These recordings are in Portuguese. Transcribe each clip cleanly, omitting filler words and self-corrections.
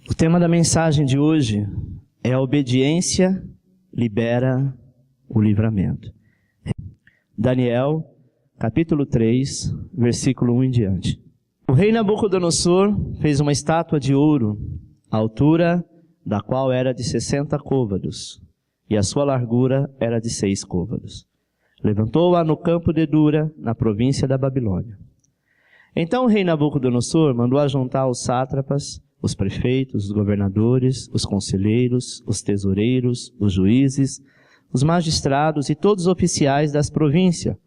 O tema da mensagem de hoje é a obediência libera o livramento. Daniel, capítulo 3, versículo 1 em diante. O rei Nabucodonosor fez uma estátua de ouro, a altura da qual era de 60 côvados, e a sua largura era de 6 côvados. Levantou-a no campo de Dura, na província da Babilônia. Então o rei Nabucodonosor mandou ajuntar os sátrapas, os prefeitos, os governadores, os conselheiros, os tesoureiros, os juízes, os magistrados e todos os oficiais das províncias,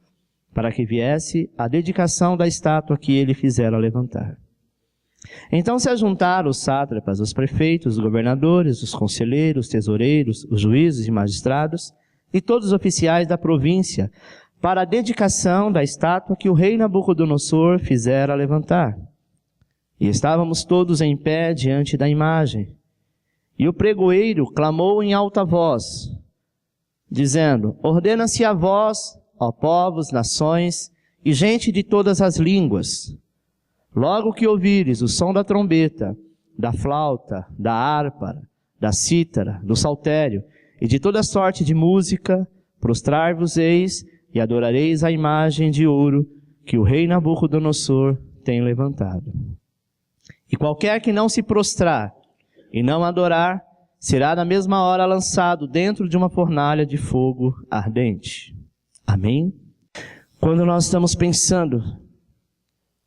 para que viesse a dedicação da estátua que ele fizera levantar. Então se ajuntaram os sátrapas, os prefeitos, os governadores, os conselheiros, os tesoureiros, os juízes e magistrados, e todos os oficiais da província, para a dedicação da estátua que o rei Nabucodonosor fizera levantar. E estávamos todos em pé diante da imagem. E o pregoeiro clamou em alta voz, dizendo: ordena-se a vós, ó povos, nações e gente de todas as línguas, logo que ouvires o som da trombeta, da flauta, da harpa, da cítara, do saltério e de toda sorte de música, prostrar-vos-eis e adorareis a imagem de ouro que o rei Nabucodonosor tem levantado. E qualquer que não se prostrar e não adorar, será na mesma hora lançado dentro de uma fornalha de fogo ardente. Amém? Quando nós estamos pensando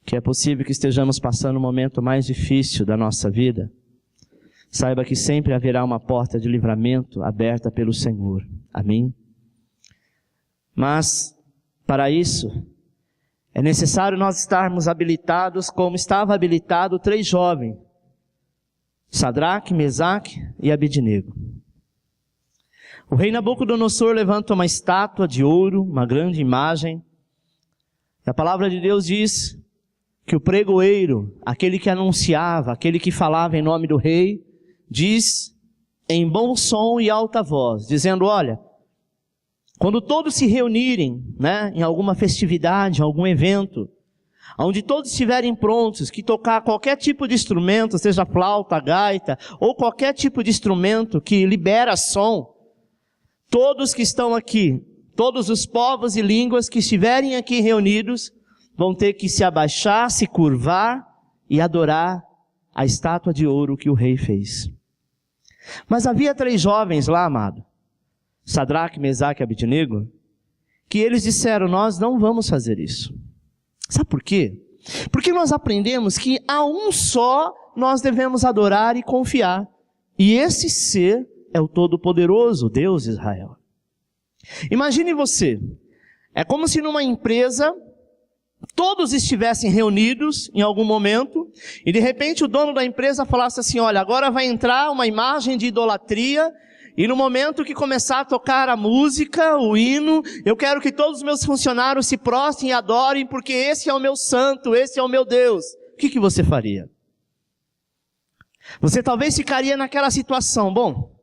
que é possível que estejamos passando um momento mais difícil da nossa vida, saiba que sempre haverá uma porta de livramento aberta pelo Senhor. Amém? Mas, para isso, é necessário nós estarmos habilitados como estava habilitado 3 jovens, Sadraque, Mesaque e Abednego. O rei Nabucodonosor levanta uma estátua de ouro, uma grande imagem. A palavra de Deus diz que o pregoeiro, aquele que anunciava, aquele que falava em nome do rei, diz em bom som e alta voz, dizendo: olha, quando todos se reunirem, em alguma festividade, em algum evento, onde todos estiverem prontos, que tocar qualquer tipo de instrumento, seja flauta, gaita, ou qualquer tipo de instrumento que libera som, todos que estão aqui, todos os povos e línguas que estiverem aqui reunidos, vão ter que se abaixar, se curvar e adorar a estátua de ouro que o rei fez. Mas havia 3 jovens lá, amado, Sadraque, Mesaque e Abednego, que eles disseram: nós não vamos fazer isso. Sabe por quê? Porque nós aprendemos que a um só nós devemos adorar e confiar. E esse ser é o Todo-Poderoso, Deus de Israel. Imagine você, é como se numa empresa todos estivessem reunidos em algum momento e de repente o dono da empresa falasse assim: olha, agora vai entrar uma imagem de idolatria e no momento que começar a tocar a música, o hino, eu quero que todos os meus funcionários se prostrem e adorem, porque esse é o meu santo, esse é o meu Deus. O que você faria? Você talvez ficaria naquela situação: bom,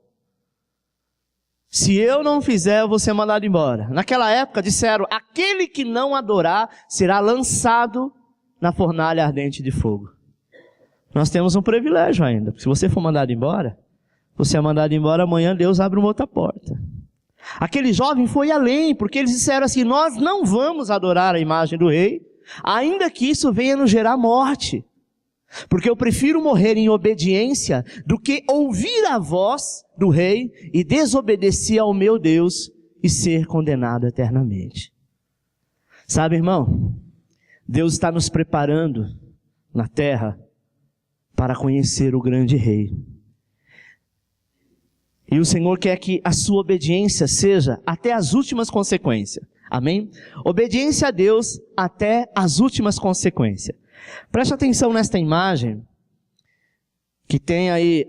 se eu não fizer, eu vou ser mandado embora. Naquela época disseram: aquele que não adorar será lançado na fornalha ardente de fogo. Nós temos um privilégio ainda, porque se você for mandado embora, você é mandado embora, amanhã Deus abre uma outra porta. Aquele jovem foi além, porque eles disseram assim: nós não vamos adorar a imagem do rei, ainda que isso venha nos gerar morte. Porque eu prefiro morrer em obediência do que ouvir a voz do rei e desobedecer ao meu Deus e ser condenado eternamente. Sabe, irmão, Deus está nos preparando na terra para conhecer o grande rei. E o Senhor quer que a sua obediência seja até as últimas consequências. Amém? Obediência a Deus até as últimas consequências. Preste atenção nesta imagem, que tem aí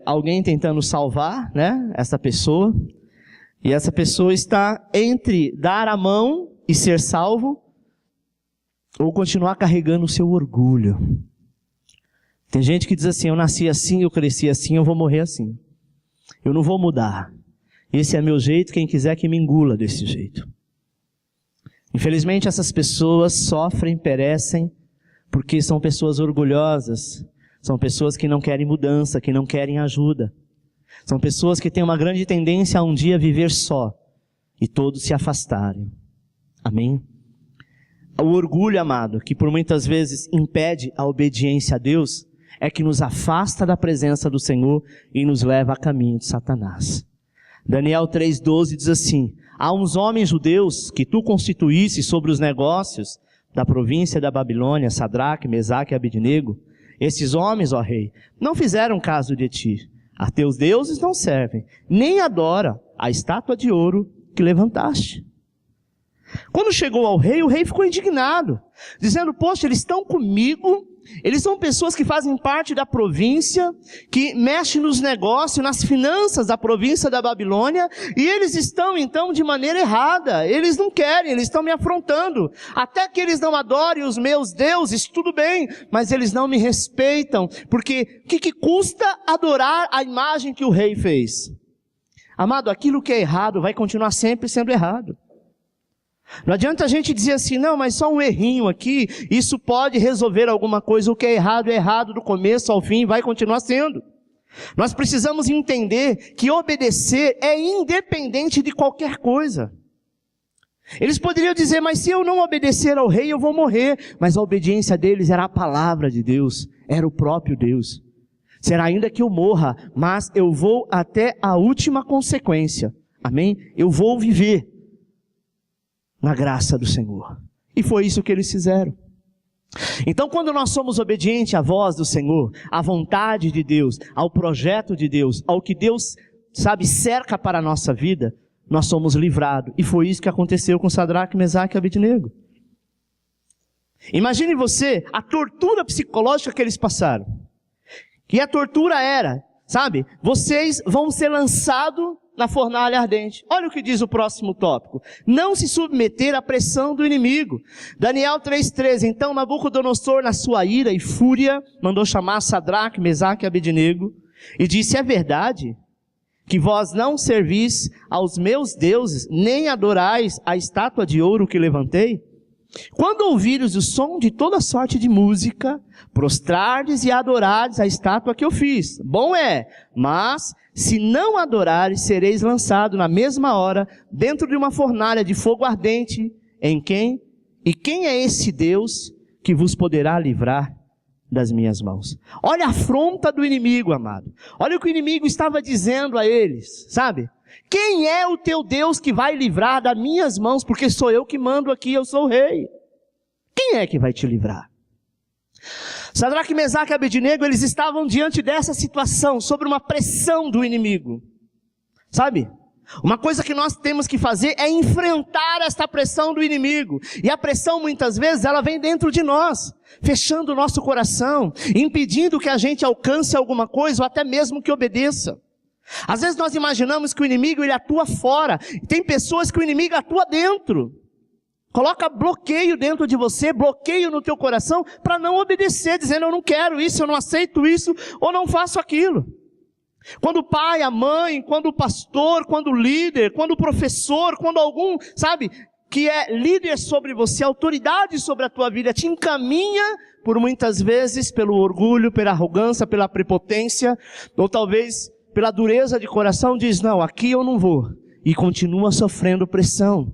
alguém tentando salvar, essa pessoa. E essa pessoa está entre dar a mão e ser salvo, ou continuar carregando o seu orgulho. Tem gente que diz assim: eu nasci assim, eu cresci assim, eu vou morrer assim. Eu não vou mudar. Esse é meu jeito, quem quiser que me engula desse jeito. Infelizmente essas pessoas sofrem, perecem, porque são pessoas orgulhosas, São pessoas que não querem mudança, que não querem ajuda. São pessoas que têm uma grande tendência a um dia viver só e todos se afastarem. Amém? O orgulho, amado, que por muitas vezes impede a obediência a Deus, é que nos afasta da presença do Senhor e nos leva a caminho de Satanás. Daniel 3,12 diz assim: há uns homens judeus que tu constituísse sobre os negócios da província da Babilônia, Sadraque, Mesaque e Abednego. Esses homens, ó rei, não fizeram caso de ti. A teus deuses não servem, nem adoram a estátua de ouro que levantaste. Quando chegou ao rei, o rei ficou indignado, dizendo: poxa, eles estão comigo, eles são pessoas que fazem parte da província, que mexem nos negócios, nas finanças da província da Babilônia, e eles estão então de maneira errada, eles não querem, eles estão me afrontando, até que eles não adorem os meus deuses, tudo bem, mas eles não me respeitam, porque o que custa adorar a imagem que o rei fez? Amado, aquilo que é errado vai continuar sempre sendo errado. Não adianta a gente dizer assim: não, mas só um errinho aqui, isso pode resolver alguma coisa. O que é errado do começo ao fim, vai continuar sendo. Nós precisamos entender que obedecer é independente de qualquer coisa. Eles poderiam dizer: mas se eu não obedecer ao rei, eu vou morrer. Mas a obediência deles era a palavra de Deus, era o próprio Deus. Será ainda que eu morra, mas eu vou até a última consequência. Amém? Eu vou viver na graça do Senhor. E foi isso que eles fizeram. Então, quando nós somos obedientes à voz do Senhor, à vontade de Deus, ao projeto de Deus, ao que Deus, cerca para a nossa vida, nós somos livrados. E foi isso que aconteceu com Sadraque, Mesaque e Abednego. Imagine você a tortura psicológica que eles passaram. E a tortura era, vocês vão ser lançados na fornalha ardente. Olha o que diz o próximo tópico: não se submeter à pressão do inimigo. Daniel 3,13. Então Nabucodonosor, na sua ira e fúria, mandou chamar Sadraque, Mesaque e Abednego e disse: é verdade que vós não servis aos meus deuses, nem adorais a estátua de ouro que levantei? Quando ouvires o som de toda sorte de música, prostrardes e adorares a estátua que eu fiz. Bom é, mas se não adorares, sereis lançado na mesma hora dentro de uma fornalha de fogo ardente. E quem é esse Deus que vos poderá livrar das minhas mãos? Olha a afronta do inimigo, amado. Olha o que o inimigo estava dizendo a eles, Quem é o teu Deus que vai livrar das minhas mãos? Porque sou eu que mando aqui, eu sou o rei. Quem é que vai te livrar? Sadraque, Mesaque e Abednego, eles estavam diante dessa situação, sobre uma pressão do inimigo. Uma coisa que nós temos que fazer é enfrentar esta pressão do inimigo. E a pressão, muitas vezes, ela vem dentro de nós, fechando o nosso coração, impedindo que a gente alcance alguma coisa, ou até mesmo que obedeça. Às vezes nós imaginamos que o inimigo ele atua fora. Tem pessoas que o inimigo atua dentro. Coloca bloqueio dentro de você, bloqueio no teu coração, para não obedecer, dizendo: eu não quero isso, eu não aceito isso, ou não faço aquilo. Quando o pai, a mãe, quando o pastor, quando o líder, quando o professor, quando algum, que é líder sobre você, autoridade sobre a tua vida, te encaminha, por muitas vezes, pelo orgulho, pela arrogância, pela prepotência, ou talvez pela dureza de coração, diz: não, aqui eu não vou, e continua sofrendo pressão.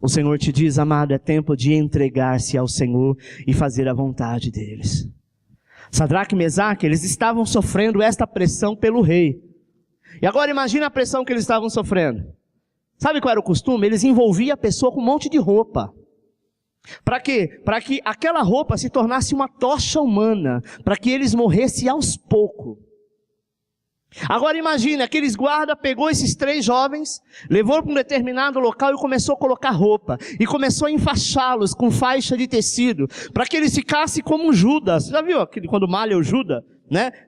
O Senhor te diz: amado, é tempo de entregar-se ao Senhor e fazer a vontade deles. Sadraque e Mesaque, eles estavam sofrendo esta pressão pelo rei. E agora imagina a pressão que eles estavam sofrendo. Sabe qual era o costume? Eles envolviam a pessoa com um monte de roupa. Para quê? Para que aquela roupa se tornasse uma tocha humana, para que eles morressem aos poucos. Agora imagine, aqueles guardas pegou esses 3 jovens, levou para um determinado local e começou a colocar roupa, e começou a enfaixá-los com faixa de tecido, para que eles ficassem como Judas. Já viu quando malha o Judas,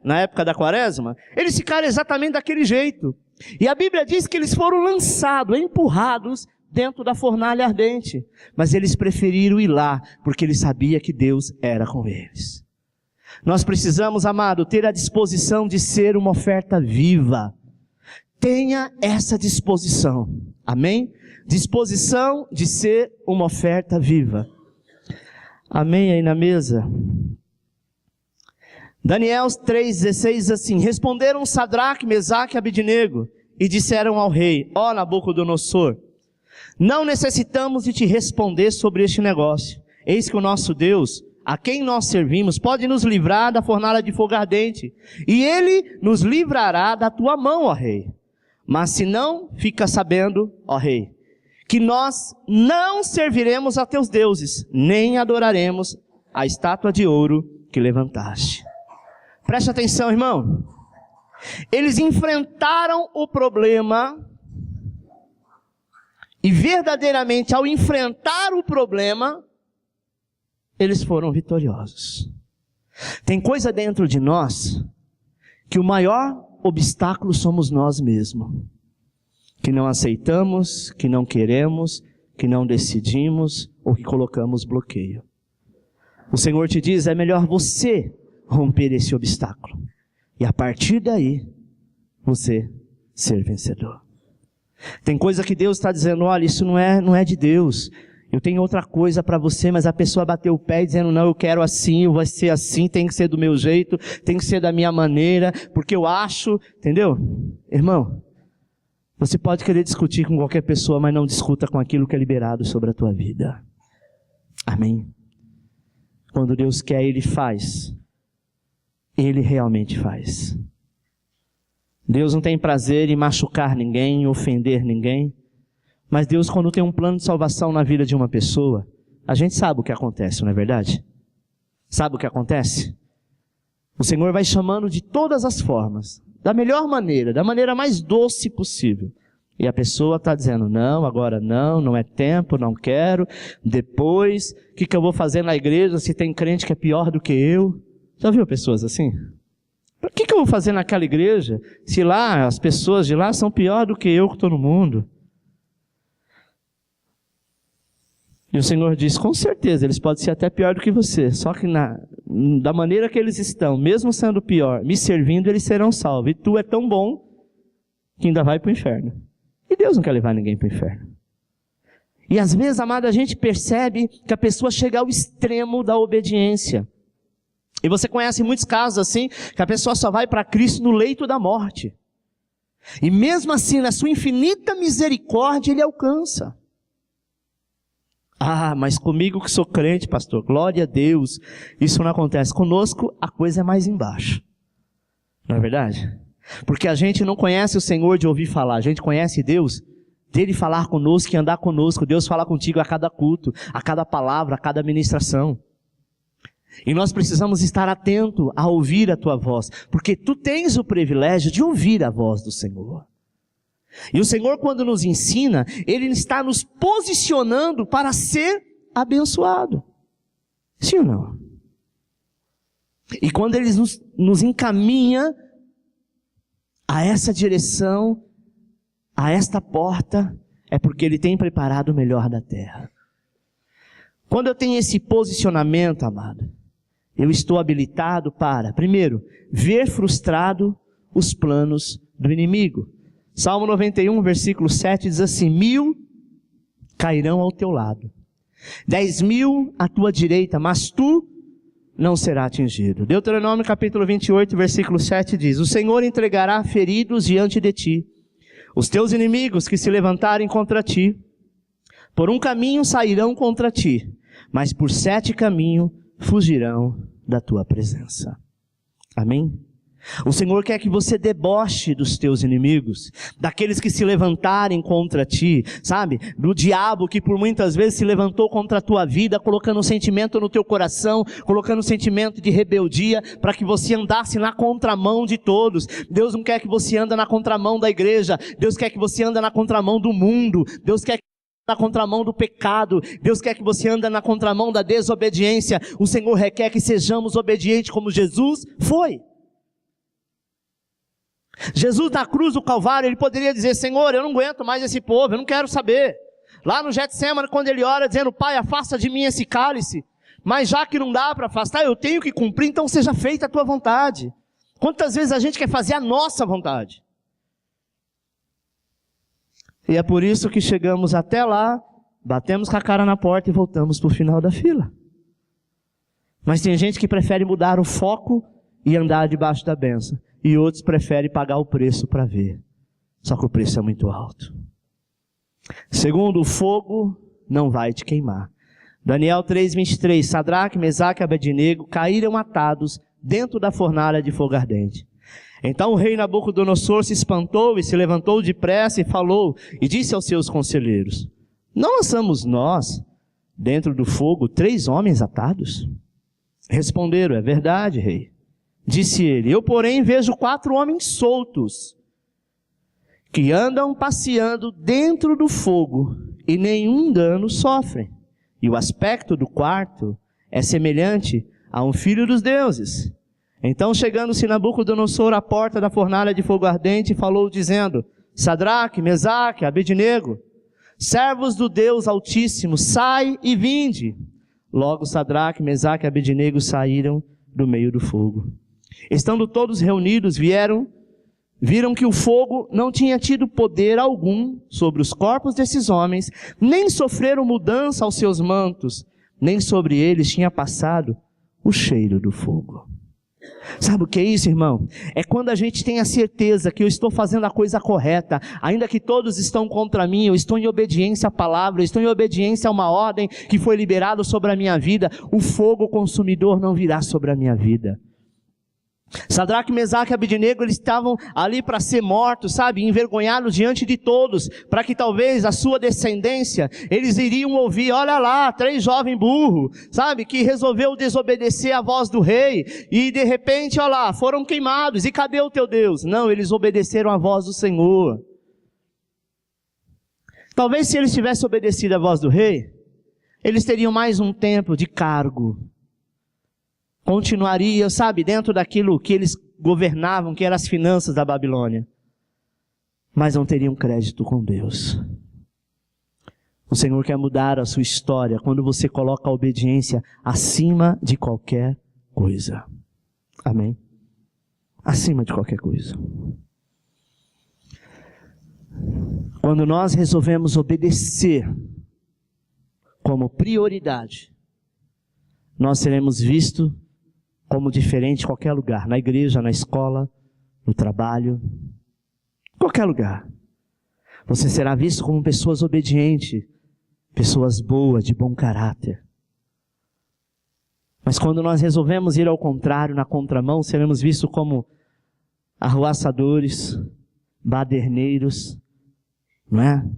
na época da quaresma? Eles ficaram exatamente daquele jeito. E a Bíblia diz que eles foram lançados, empurrados dentro da fornalha ardente, mas eles preferiram ir lá, porque eles sabiam que Deus era com eles. Nós precisamos, amado, ter a disposição de ser uma oferta viva. Tenha essa disposição. Amém? Disposição de ser uma oferta viva. Amém aí na mesa? Daniel 3,16 diz assim: responderam Sadraque, Mesaque e Abednego e disseram ao rei: ó Nabucodonosor, não necessitamos de te responder sobre este negócio. Eis que o nosso Deus, a quem nós servimos, pode nos livrar da fornalha de fogo ardente, e Ele nos livrará da tua mão, ó rei. Mas se não, fica sabendo, ó rei, que nós não serviremos a teus deuses, nem adoraremos a estátua de ouro que levantaste. Preste atenção, irmão. Eles enfrentaram o problema, e verdadeiramente ao enfrentar o problema, eles foram vitoriosos. Tem coisa dentro de nós que o maior obstáculo somos nós mesmos, que não aceitamos, que não queremos, que não decidimos ou que colocamos bloqueio. O Senhor te diz: é melhor você romper esse obstáculo e a partir daí você ser vencedor. Tem coisa que Deus está dizendo: olha, isso não é de Deus. Eu tenho outra coisa para você, mas a pessoa bateu o pé dizendo: não, eu quero assim, vai ser assim, tem que ser do meu jeito, tem que ser da minha maneira, porque eu acho, entendeu? Irmão, você pode querer discutir com qualquer pessoa, mas não discuta com aquilo que é liberado sobre a tua vida. Amém? Quando Deus quer, Ele faz. Ele realmente faz. Deus não tem prazer em machucar ninguém, em ofender ninguém. Mas Deus, quando tem um plano de salvação na vida de uma pessoa, a gente sabe o que acontece, não é verdade? Sabe o que acontece? O Senhor vai chamando de todas as formas, da melhor maneira, da maneira mais doce possível. E a pessoa está dizendo: não, agora não é tempo, não quero, depois, o que eu vou fazer na igreja se tem crente que é pior do que eu? Já viu pessoas assim? O que eu vou fazer naquela igreja se lá as pessoas de lá são pior do que eu que estou no mundo? E o Senhor diz: com certeza, eles podem ser até pior do que você, só que da maneira que eles estão, mesmo sendo pior, me servindo, eles serão salvos. E tu é tão bom que ainda vai para o inferno. E Deus não quer levar ninguém para o inferno. E às vezes, amado, a gente percebe que a pessoa chega ao extremo da obediência. E você conhece muitos casos assim, que a pessoa só vai para Cristo no leito da morte. E mesmo assim, na sua infinita misericórdia, Ele alcança. Ah, mas comigo que sou crente, pastor, glória a Deus, isso não acontece. Conosco a coisa é mais embaixo. Não é verdade? Porque a gente não conhece o Senhor de ouvir falar, a gente conhece Deus, dele falar conosco e andar conosco. Deus fala contigo a cada culto, a cada palavra, a cada ministração. E nós precisamos estar atentos a ouvir a tua voz, porque tu tens o privilégio de ouvir a voz do Senhor. E o Senhor, quando nos ensina, Ele está nos posicionando para ser abençoado. Sim ou não? E quando Ele nos encaminha a essa direção, a esta porta, é porque Ele tem preparado o melhor da terra. Quando eu tenho esse posicionamento, amado, eu estou habilitado para, primeiro, ver frustrado os planos do inimigo. Salmo 91, versículo 7 diz assim: 1000 cairão ao teu lado, 10.000 à tua direita, mas tu não serás atingido. Deuteronômio capítulo 28, versículo 7 diz: o Senhor entregará feridos diante de ti, os teus inimigos que se levantarem contra ti, por um caminho sairão contra ti, mas por 7 caminhos fugirão da tua presença. Amém? O Senhor quer que você deboche dos teus inimigos, daqueles que se levantarem contra ti, sabe? Do diabo que por muitas vezes se levantou contra a tua vida, colocando um sentimento no teu coração, colocando um sentimento de rebeldia, para que você andasse na contramão de todos. Deus não quer que você ande na contramão da igreja, Deus quer que você ande na contramão do mundo, Deus quer que na contramão do pecado, Deus quer que você ande na contramão da desobediência. O Senhor requer que sejamos obedientes como Jesus foi. Jesus na cruz do Calvário, Ele poderia dizer: Senhor, eu não aguento mais esse povo, eu não quero saber. Lá no Getsemane, quando Ele ora dizendo: Pai, afasta de mim esse cálice, mas já que não dá para afastar, eu tenho que cumprir, então seja feita a tua vontade. Quantas vezes a gente quer fazer a nossa vontade? E é por isso que chegamos até lá, batemos com a cara na porta e voltamos para o final da fila. Mas tem gente que prefere mudar o foco e andar debaixo da bênção. E outros preferem pagar o preço para ver. Só que o preço é muito alto. Segundo, o fogo não vai te queimar. Daniel 3:23, Sadraque, Mesaque e Abednego caíram atados dentro da fornalha de fogo ardente. Então o rei Nabucodonosor se espantou e se levantou depressa e falou e disse aos seus conselheiros: não lançamos nós dentro do fogo 3 homens atados? Responderam: é verdade, rei. Disse ele: eu porém vejo 4 homens soltos que andam passeando dentro do fogo e nenhum dano sofrem. E o aspecto do quarto é semelhante a um filho dos deuses. Então, chegando-se Nabucodonosor à porta da fornalha de fogo ardente, falou dizendo: Sadraque, Mesaque, Abednego, servos do Deus Altíssimo, sai e vinde. Logo Sadraque, Mesaque e Abednego saíram do meio do fogo. Estando todos reunidos, viram que o fogo não tinha tido poder algum sobre os corpos desses homens, nem sofreram mudança aos seus mantos, nem sobre eles tinha passado o cheiro do fogo. Sabe o que é isso, irmão? É quando a gente tem a certeza que eu estou fazendo a coisa correta, ainda que todos estão contra mim, eu estou em obediência à palavra, eu estou em obediência a uma ordem que foi liberada sobre a minha vida, o fogo consumidor não virá sobre a minha vida. Sadraque, Mesaque e Abednego, eles estavam ali para ser mortos, sabe, envergonhados diante de todos, para que talvez a sua descendência, eles iriam ouvir: olha lá, 3 jovens burros, sabe, que resolveu desobedecer à voz do rei, e de repente, olha lá, foram queimados, e cadê o teu Deus? Não, eles obedeceram à voz do Senhor. Talvez se eles tivessem obedecido à voz do rei, eles teriam mais um tempo de cargo, continuaria, sabe, dentro daquilo que eles governavam, que eram as finanças da Babilônia. Mas não teriam crédito com Deus. O Senhor quer mudar a sua história quando você coloca a obediência acima de qualquer coisa. Amém? Acima de qualquer coisa. Quando nós resolvemos obedecer como prioridade, nós seremos vistos como diferente em qualquer lugar, na igreja, na escola, no trabalho, qualquer lugar. Você será visto como pessoas obedientes, pessoas boas, de bom caráter. Mas quando nós resolvemos ir ao contrário, na contramão, seremos vistos como arruaçadores, baderneiros, não é?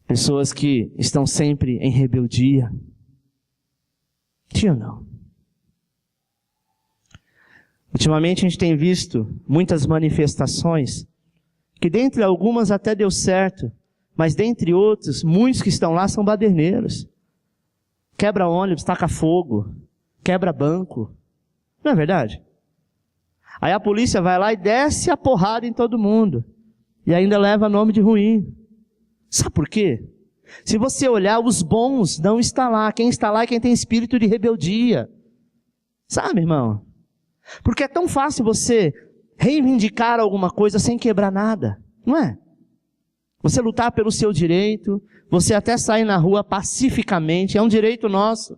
Pessoas que estão sempre em rebeldia. Sim ou não? Ultimamente a gente tem visto muitas manifestações, que dentre algumas até deu certo, mas dentre outros, muitos que estão lá são baderneiros. Quebra ônibus, taca fogo, quebra banco. Não é verdade? Aí a polícia vai lá e desce a porrada em todo mundo. E ainda leva nome de ruim. Sabe por quê? Se você olhar, os bons não estão lá. Quem está lá é quem tem espírito de rebeldia. Sabe, irmão? Porque é tão fácil você reivindicar alguma coisa sem quebrar nada, não é? Você lutar pelo seu direito, você até sair na rua pacificamente, é um direito nosso.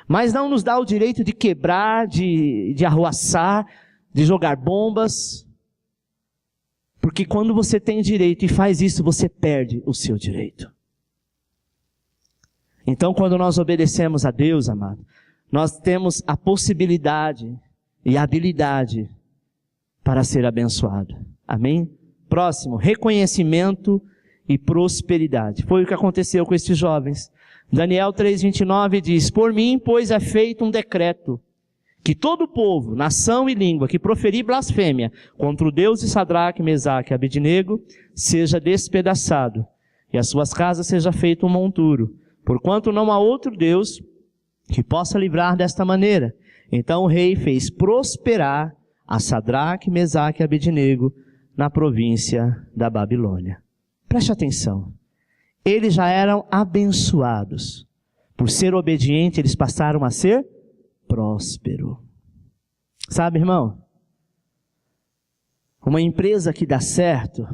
Mas não nos dá o direito de quebrar, de arruaçar, de jogar bombas. Porque quando você tem direito e faz isso, você perde o seu direito. Então, quando nós obedecemos a Deus, amado, nós temos a possibilidade e a habilidade para ser abençoado. Amém? Próximo, reconhecimento e prosperidade. Foi o que aconteceu com estes jovens. Daniel 3:29 diz: por mim, pois, é feito um decreto, que todo povo, nação e língua que proferir blasfêmia contra o Deus de Sadraque, Mesaque e Abednego, seja despedaçado, e as suas casas seja feito um monturo, porquanto não há outro Deus que possa livrar desta maneira. Então o rei fez prosperar a Sadraque, Mesaque e Abednego na província da Babilônia. Preste atenção. Eles já eram abençoados. Por ser obediente, eles passaram a ser prósperos. Sabe, irmão? Uma empresa que dá certo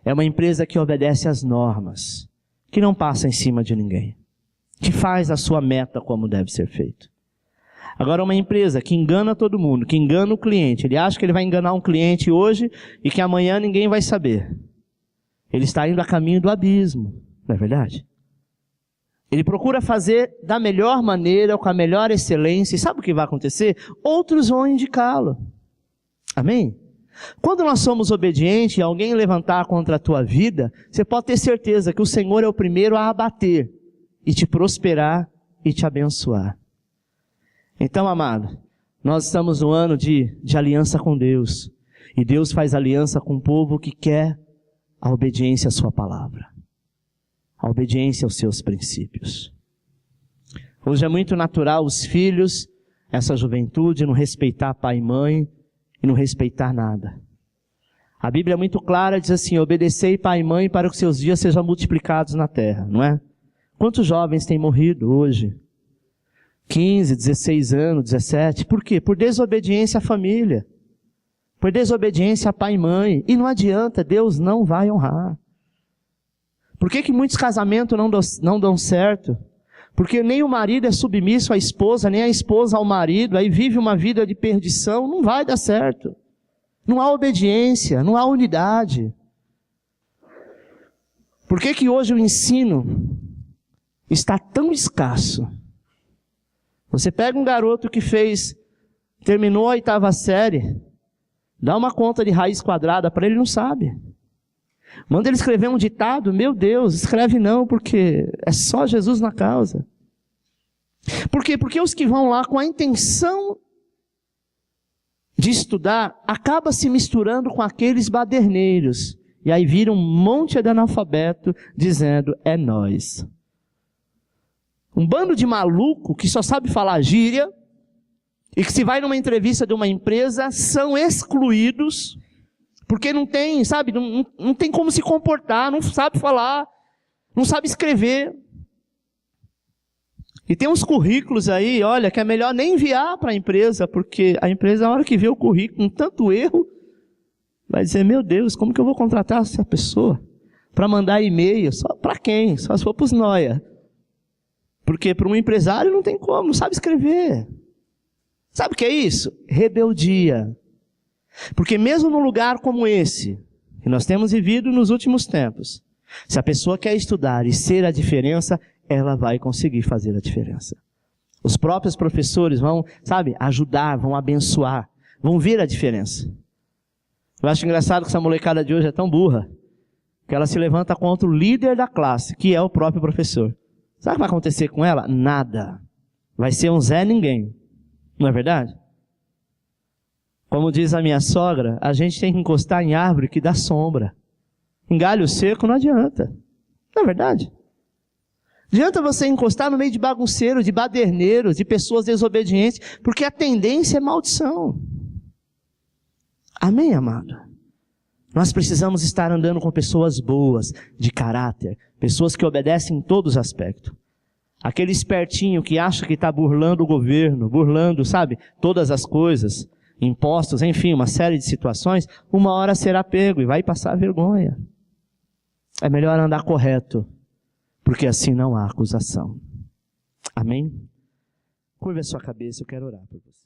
é uma empresa que obedece às normas, que não passa em cima de ninguém, que faz a sua meta como deve ser feito. Agora, uma empresa que engana todo mundo, que engana o cliente, ele acha que ele vai enganar um cliente hoje e que amanhã ninguém vai saber. Ele está indo a caminho do abismo, não é verdade? Ele procura fazer da melhor maneira, com a melhor excelência, e sabe o que vai acontecer? Outros vão indicá-lo. Amém? Quando nós somos obedientes e alguém levantar contra a tua vida, você pode ter certeza que o Senhor é o primeiro a abater, e te prosperar e te abençoar. Então, amado, nós estamos no ano de aliança com Deus. E Deus faz aliança com o povo que quer a obediência à sua palavra. A obediência aos seus princípios. Hoje é muito natural os filhos, essa juventude, não respeitar pai e mãe e não respeitar nada. A Bíblia é muito clara, diz assim, obedecei pai e mãe para que seus dias sejam multiplicados na terra, não é? Quantos jovens têm morrido hoje? 15, 16 anos, 17. Por quê? Por desobediência à família. Por desobediência a pai e mãe. E não adianta, Deus não vai honrar. Por que muitos casamentos não dão certo? Porque nem o marido é submisso à esposa, nem a esposa ao marido, aí vive uma vida de perdição, não vai dar certo. Não há obediência, não há unidade. Por que hoje o ensino está tão escasso? Você pega um garoto que terminou a 8ª série, dá uma conta de raiz quadrada para ele, não sabe. Manda ele escrever um ditado, meu Deus, escreve não, porque é só Jesus na causa. Por quê? Porque os que vão lá com a intenção de estudar, acaba se misturando com aqueles baderneiros. E aí vira um monte de analfabeto dizendo, é nós. Um bando de maluco que só sabe falar gíria e que se vai numa entrevista de uma empresa são excluídos porque não tem, sabe, não tem como se comportar, não sabe falar, não sabe escrever. E tem uns currículos aí, olha, que é melhor nem enviar para a empresa, porque a empresa, na hora que vê o currículo com tanto erro, vai dizer, meu Deus, como que eu vou contratar essa pessoa? Para mandar e-mail, só para quem? Só se for para os nóia. Porque para um empresário não tem como, não sabe escrever. Sabe o que é isso? Rebeldia. Porque mesmo num lugar como esse, que nós temos vivido nos últimos tempos, se a pessoa quer estudar e ser a diferença, ela vai conseguir fazer a diferença. Os próprios professores vão, sabe, ajudar, vão abençoar, vão ver a diferença. Eu acho engraçado que essa molecada de hoje é tão burra, que ela se levanta contra o líder da classe, que é o próprio professor. Sabe o que vai acontecer com ela? Nada. Vai ser um Zé Ninguém. Não é verdade? Como diz a minha sogra, a gente tem que encostar em árvore que dá sombra. Em galho seco não adianta. Não é verdade? Adianta você encostar no meio de bagunceiros, de baderneiros, de pessoas desobedientes, porque a tendência é maldição. Amém, amado? Nós precisamos estar andando com pessoas boas, de caráter, pessoas que obedecem em todos os aspectos. Aquele espertinho que acha que está burlando o governo, burlando, sabe, todas as coisas, impostos, enfim, uma série de situações, uma hora será pego e vai passar vergonha. É melhor andar correto, porque assim não há acusação. Amém? Curva a sua cabeça, eu quero orar por você.